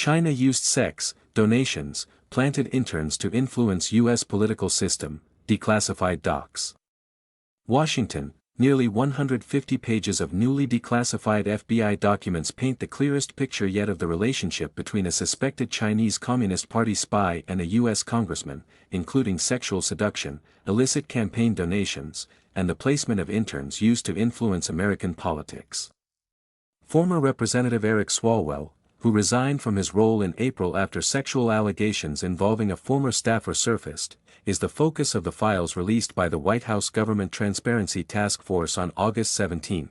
China used sex, donations, planted interns to influence U.S. political system, declassified docs. Washington, nearly 150 pages of newly declassified FBI documents paint the clearest picture yet of the relationship between a suspected Chinese Communist Party spy and a U.S. congressman, including sexual seduction, illicit campaign donations, and the placement of interns used to influence American politics. Former Representative Eric Swalwell, who resigned from his role in April after sexual allegations involving a former staffer surfaced, is the focus of the files released by the White House Government Transparency Task Force on August 17.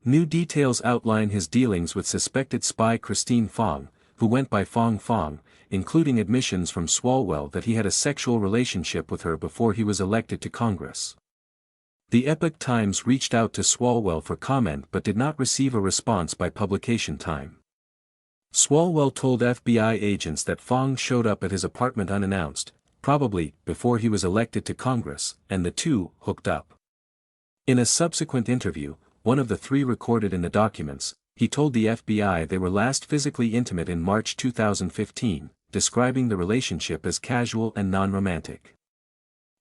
New details outline his dealings with suspected spy Christine Fong, who went by Fong Fong, including admissions from Swalwell that he had a sexual relationship with her before he was elected to Congress. The Epoch Times reached out to Swalwell for comment but did not receive a response by publication time. Swalwell told FBI agents that Fong showed up at his apartment unannounced, probably before he was elected to Congress, and the two hooked up. In a subsequent interview, one of the three recorded in the documents, he told the FBI they were last physically intimate in March 2015, describing the relationship as casual and non-romantic.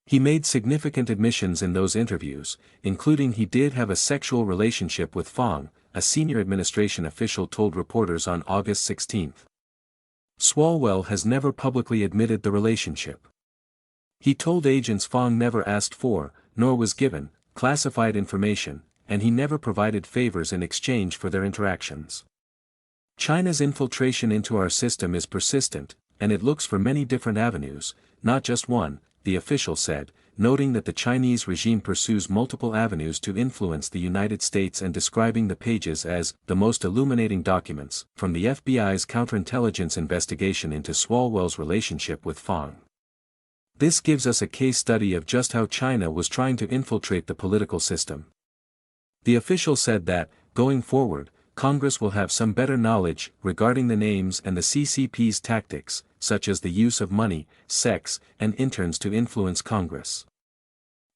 He made significant admissions in those interviews, including he did have a sexual relationship with Fong, a senior administration official told reporters on August 16. Swalwell has never publicly admitted the relationship. He told agents Fong never asked for, nor was given, classified information, and he never provided favors in exchange for their interactions. China's infiltration into our system is persistent, and it looks for many different avenues, not just one, the official said, noting that the Chinese regime pursues multiple avenues to influence the United States and describing the pages as the most illuminating documents from the FBI's counterintelligence investigation into Swalwell's relationship with Fong. This gives us a case study of just how China was trying to infiltrate the political system. The official said that, going forward, Congress will have some better knowledge regarding the names and the CCP's tactics, such as the use of money, sex, and interns to influence Congress.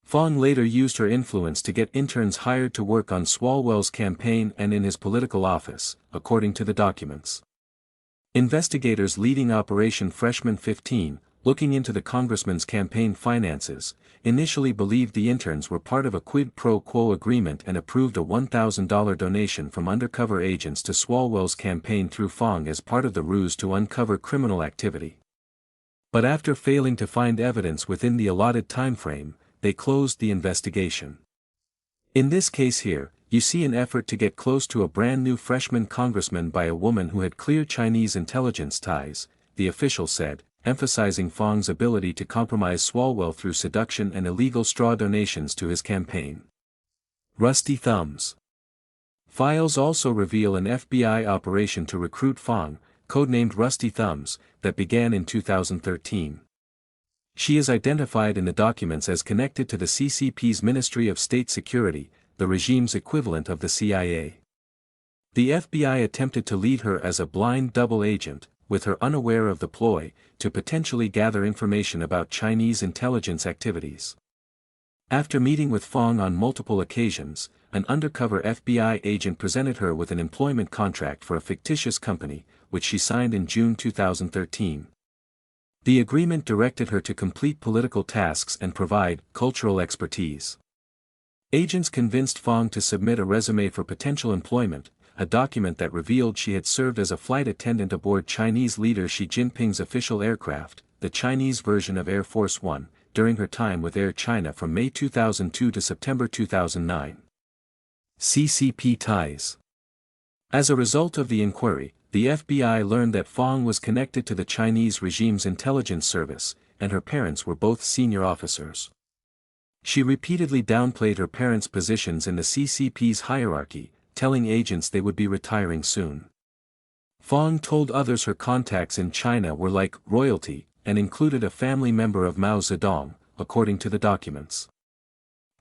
Fong later used her influence to get interns hired to work on Swalwell's campaign and in his political office, according to the documents. Investigators leading Operation Freshman 15, looking into the congressman's campaign finances, initially believed the interns were part of a quid pro quo agreement and approved a $1,000 donation from undercover agents to Swalwell's campaign through Fong as part of the ruse to uncover criminal activity. But after failing to find evidence within the allotted timeframe, they closed the investigation. In this case here, you see an effort to get close to a brand new freshman congressman by a woman who had clear Chinese intelligence ties, the official said, emphasizing Fong's ability to compromise Swalwell through seduction and illegal straw donations to his campaign. Rusty thumbs. Files also reveal an FBI operation to recruit Fong, codenamed Rusty Thumbs, that began in 2013. She is identified in the documents as connected to the CCP's Ministry of State Security, the regime's equivalent of the CIA. The FBI attempted to lead her as a blind double agent, with her unaware of the ploy, to potentially gather information about Chinese intelligence activities. After meeting with Fong on multiple occasions, an undercover FBI agent presented her with an employment contract for a fictitious company, which she signed in June 2013. The agreement directed her to complete political tasks and provide cultural expertise. Agents convinced Fong to submit a resume for potential employment, a document that revealed she had served as a flight attendant aboard Chinese leader Xi Jinping's official aircraft, the Chinese version of Air Force One, during her time with Air China from May 2002 to September 2009. CCP ties. As a result of the inquiry, the FBI learned that Fong was connected to the Chinese regime's intelligence service, and her parents were both senior officers. She repeatedly downplayed her parents' positions in the CCP's hierarchy, telling agents they would be retiring soon. Fong told others her contacts in China were like royalty, and included a family member of Mao Zedong, according to the documents.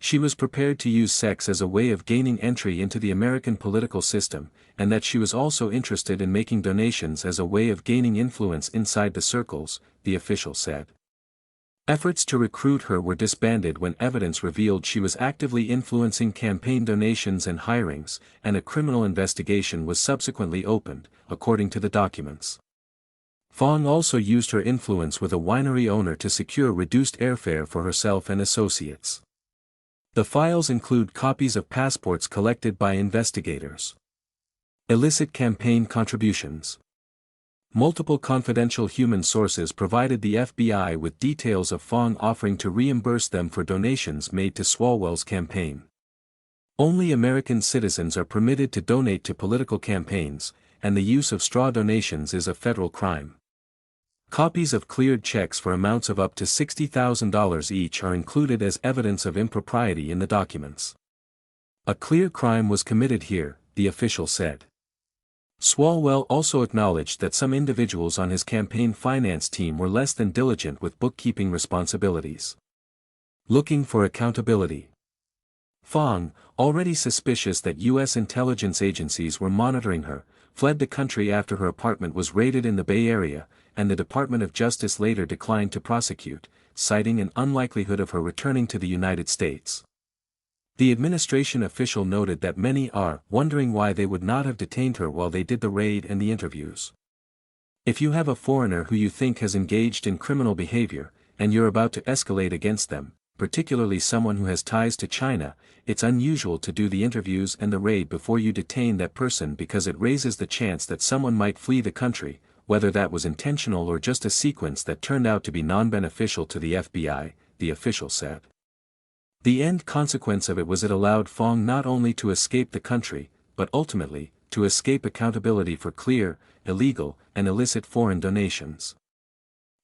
She was prepared to use sex as a way of gaining entry into the American political system, and that she was also interested in making donations as a way of gaining influence inside the circles, the official said. Efforts to recruit her were disbanded when evidence revealed she was actively influencing campaign donations and hirings, and a criminal investigation was subsequently opened, according to the documents. Fong also used her influence with a winery owner to secure reduced airfare for herself and associates. The files include copies of passports collected by investigators. Illicit campaign contributions. Multiple confidential human sources provided the FBI with details of Fong offering to reimburse them for donations made to Swalwell's campaign. Only American citizens are permitted to donate to political campaigns, and the use of straw donations is a federal crime. Copies of cleared checks for amounts of up to $60,000 each are included as evidence of impropriety in the documents. A clear crime was committed here, the official said. Swalwell also acknowledged that some individuals on his campaign finance team were less than diligent with bookkeeping responsibilities. Looking for accountability. Fong, already suspicious that U.S. intelligence agencies were monitoring her, fled the country after her apartment was raided in the Bay Area, and the Department of Justice later declined to prosecute, citing an unlikelihood of her returning to the United States. The administration official noted that many are wondering why they would not have detained her while they did the raid and the interviews. If you have a foreigner who you think has engaged in criminal behavior, and you're about to escalate against them, particularly someone who has ties to China, it's unusual to do the interviews and the raid before you detain that person because it raises the chance that someone might flee the country, whether that was intentional or just a sequence that turned out to be non-beneficial to the FBI, the official said. The end consequence of it was it allowed Fong not only to escape the country, but ultimately, to escape accountability for clear, illegal, and illicit foreign donations.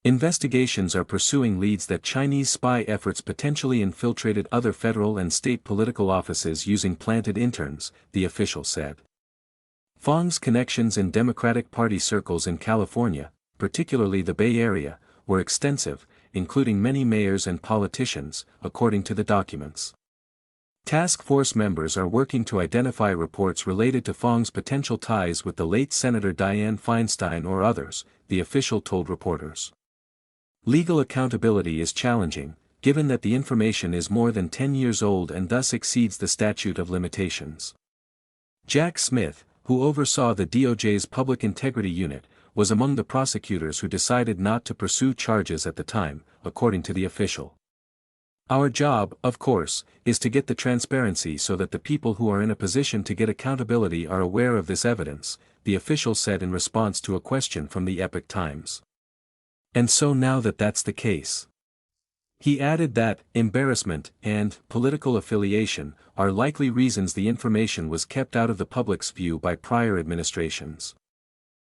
Investigations are pursuing leads that Chinese spy efforts potentially infiltrated other federal and state political offices using planted interns, the official said. Fong's connections in Democratic Party circles in California, particularly the Bay Area, were extensive, including many mayors and politicians, according to the documents. Task force members are working to identify reports related to Fong's potential ties with the late Senator Dianne Feinstein or others, the official told reporters. Legal accountability is challenging, given that the information is more than 10 years old and thus exceeds the statute of limitations. Jack Smith, who oversaw the DOJ's Public Integrity Unit, was among the prosecutors who decided not to pursue charges at the time, according to the official. Our job, of course, is to get the transparency so that the people who are in a position to get accountability are aware of this evidence, the official said in response to a question from the Epoch Times. And so now that that's the case. He added that embarrassment and political affiliation are likely reasons the information was kept out of the public's view by prior administrations.